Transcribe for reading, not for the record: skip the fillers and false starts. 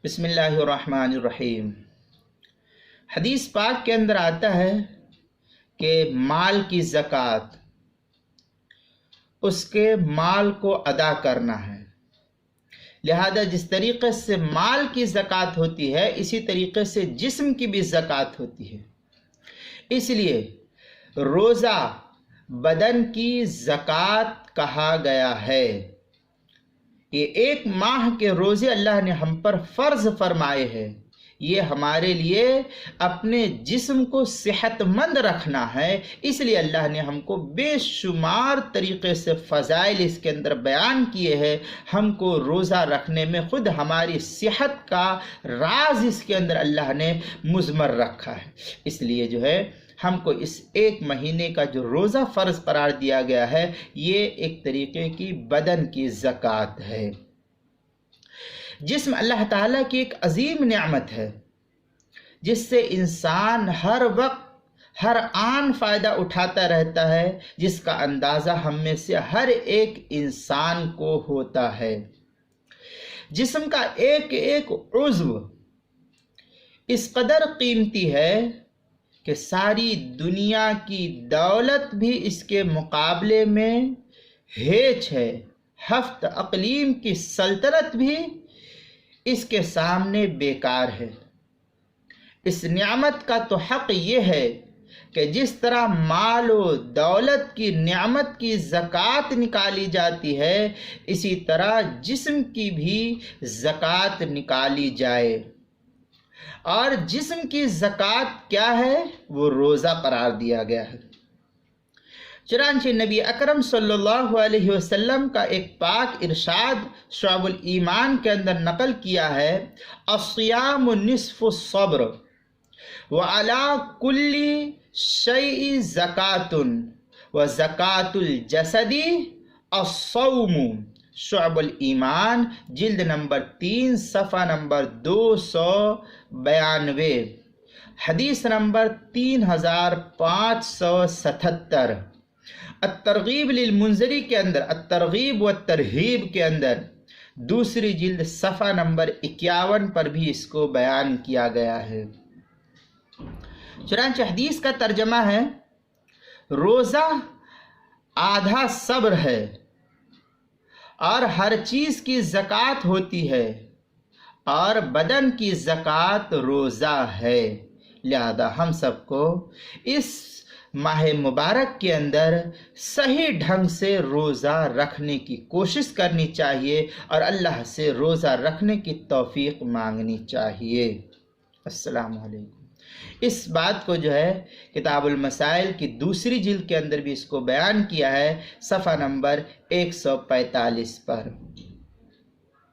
بسم اللہ الرحمن الرحیم۔ حدیث پاک کے اندر آتا ہے کہ مال کی زکوٰۃ اس کے مال کو ادا کرنا ہے، لہذا جس طریقے سے مال کی زکوٰۃ ہوتی ہے اسی طریقے سے جسم کی بھی زکوٰۃ ہوتی ہے۔ اس لیے روزہ بدن کی زکوٰۃ کہا گیا ہے۔ یہ ایک ماہ کے روزے اللہ نے ہم پر فرض فرمائے ہیں، یہ ہمارے لیے اپنے جسم کو صحت مند رکھنا ہے، اس لیے اللہ نے ہم کو بے شمار طریقے سے فضائل اس کے اندر بیان کیے ہیں۔ ہم کو روزہ رکھنے میں خود ہماری صحت کا راز اس کے اندر اللہ نے مضمر رکھا ہے، اس لیے جو ہے ہم کو اس ایک مہینے کا جو روزہ فرض قرار دیا گیا ہے یہ ایک طریقے کی بدن کی زکوٰۃ ہے۔ جسم اللہ تعالیٰ کی ایک عظیم نعمت ہے جس سے انسان ہر وقت ہر آن فائدہ اٹھاتا رہتا ہے، جس کا اندازہ ہم میں سے ہر ایک انسان کو ہوتا ہے۔ جسم کا ایک ایک عضو اس قدر قیمتی ہے کہ ساری دنیا کی دولت بھی اس کے مقابلے میں ہیچ ہے، ہفت اقلیم کی سلطنت بھی اس کے سامنے بیکار ہے۔ اس نعمت کا تو حق یہ ہے کہ جس طرح مال و دولت کی نعمت کی زکوٰۃ نکالی جاتی ہے اسی طرح جسم کی بھی زکوٰۃ نکالی جائے، اور جسم کی زکوٰۃ کیا ہے؟ وہ روزہ قرار دیا گیا ہے۔ چنانچہ نبی اکرم صلی اللہ علیہ وسلم کا ایک پاک ارشاد شعب الایمان کے اندر نقل کیا ہے، الصیام نصف الصبر وعلی کل شیء زکاۃ وزکاۃ الجسد الصوم، شعب الایمان جلد نمبر 3 صفحہ نمبر 292، حدیث نمبر 3577۔ الترغیب للمنذری کے اندر، الترغیب والترہیب کے اندر دوسری جلد صفحہ نمبر 51 پر بھی اس کو بیان کیا گیا ہے۔ چنانچہ حدیث کا ترجمہ ہے، روزہ آدھا صبر ہے اور ہر چیز کی زکوٰۃ ہوتی ہے، اور بدن کی زکوٰۃ روزہ ہے، لہذا ہم سب کو اس ماہ مبارک کے اندر صحیح ڈھنگ سے روزہ رکھنے کی کوشش کرنی چاہیے اور اللہ سے روزہ رکھنے کی توفیق مانگنی چاہیے۔ السلام علیکم۔ اس بات کو جو ہے کتاب المسائل کی دوسری جلد کے اندر بھی اس کو بیان کیا ہے، صفحہ نمبر 145 پر۔